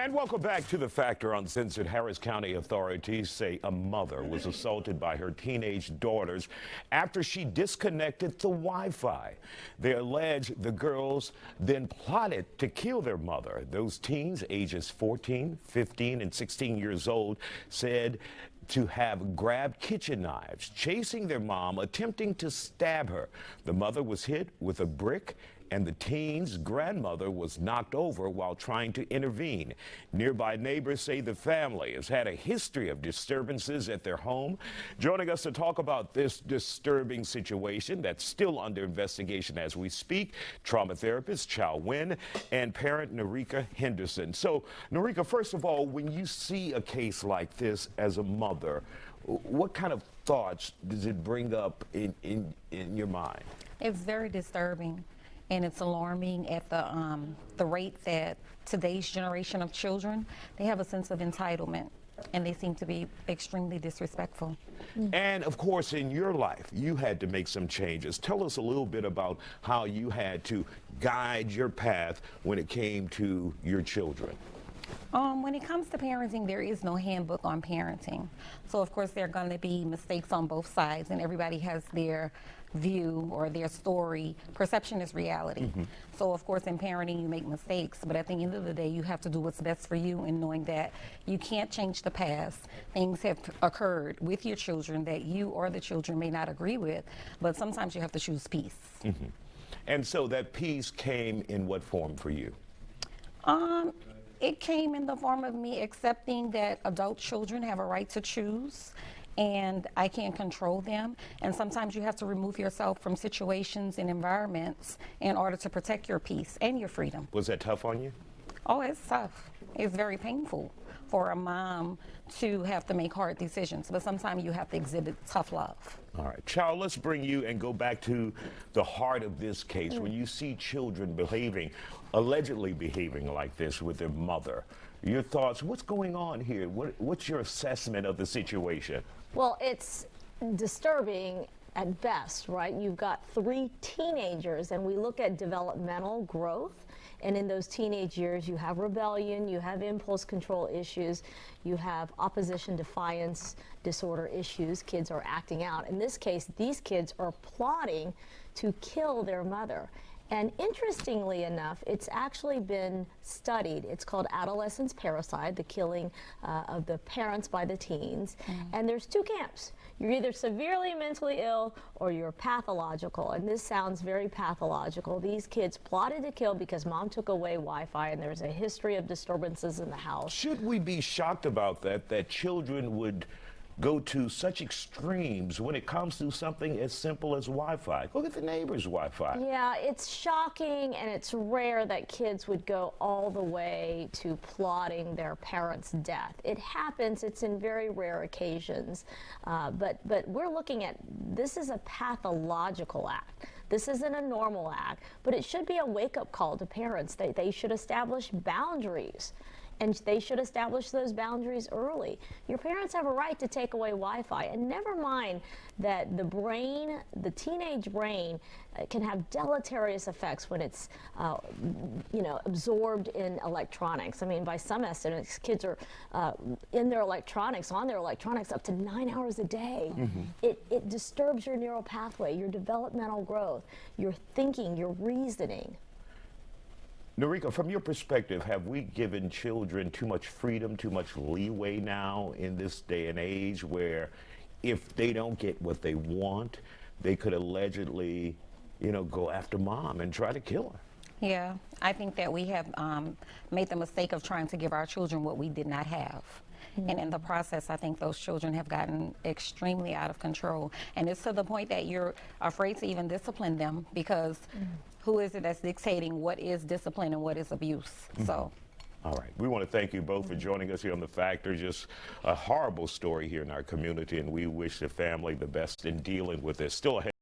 And welcome back to The Factor Uncensored. Harris County authorities say a mother was assaulted by her teenage daughters after she disconnected the Wi-Fi. They allege the girls then plotted to kill their mother. Those teens, ages 14, 15, and 16 years old, said to have grabbed kitchen knives, chasing their mom, attempting to stab her. The mother was hit with a brick, and the teen's grandmother was knocked over while trying to intervene. Nearby neighbors say the family has had a history of disturbances at their home. Joining us to talk about this disturbing situation that's still under investigation as we speak, trauma therapist Chow Nguyen and parent Narika Henderson. So, Narika, first of all, when you see a case like this as a mother, what kind of thoughts does it bring up in your mind? It's very disturbing. And it's alarming at the rate that today's generation of children, they have a sense of entitlement, and they seem to be extremely disrespectful. And of course, in your life, you had to make some changes. Tell us a little bit about how you had to guide your path when it came to your children. When it comes to parenting, there is no handbook on parenting. So of course there are going to be mistakes on both sides, and everybody has their view or their story. Perception is reality. So of course in parenting you make mistakes, but at the end of the day you have to do what's best for you, and knowing that you can't change the past. Things have occurred with your children that you or the children may not agree with, but sometimes you have to choose peace. And so that peace came in what form for you? It came in the form of me accepting that adult children have a right to choose, and I can't control them. And sometimes you have to remove yourself from situations and environments in order to protect your peace and your freedom. Was that tough on you? Oh, it's tough. It's very painful for a mom to have to make hard decisions, but sometimes you have to exhibit tough love. All right, Chow, let's bring you and go back to the heart of this case. When you see children allegedly behaving like this with their mother, your thoughts, what's going on here? What's your assessment of the situation? Well, it's disturbing at best, right? You've got 3 teenagers, and we look at developmental growth. And in those teenage years, you have rebellion, you have impulse control issues, you have opposition defiance disorder issues. Kids are acting out. In this case, these kids are plotting to kill their mother. And interestingly enough, it's actually been studied. It's called adolescence parricide, the killing of the parents by the teens. And there's 2 camps. You're either severely mentally ill or you're pathological. And this sounds very pathological. These kids plotted to kill because mom took away Wi-Fi, and there's a history of disturbances in the house. Should we be shocked about that children would go to such extremes when it comes to something as simple as Wi-Fi? Look at the neighbor's Wi-Fi. Yeah, it's shocking, and it's rare that kids would go all the way to plotting their parents' death. It happens, it's in very rare occasions, but we're looking at, this is a pathological act. This isn't a normal act, but it should be a wake-up call to parents. They should establish boundaries. And they should establish those boundaries early. Your parents have a right to take away Wi-Fi, and never mind that the brain, the teenage brain, can have deleterious effects when it's, absorbed in electronics. I mean, by some estimates, kids are in their electronics, on their electronics, up to 9 hours a day. It disturbs your neural pathway, your developmental growth, your thinking, your reasoning. Narika, from your perspective, have we given children too much freedom, too much leeway now in this day and age, where if they don't get what they want, they could allegedly, go after mom and try to kill her? Yeah, I think that we have made the mistake of trying to give our children what we did not have. And in the process, I think those children have gotten extremely out of control. And it's to the point that you're afraid to even discipline them, because who is it that's dictating what is discipline and what is abuse? So. All right. We want to thank you both for joining us here on The Factor. Just a horrible story here in our community, and we wish the family the best in dealing with this. Still ahead.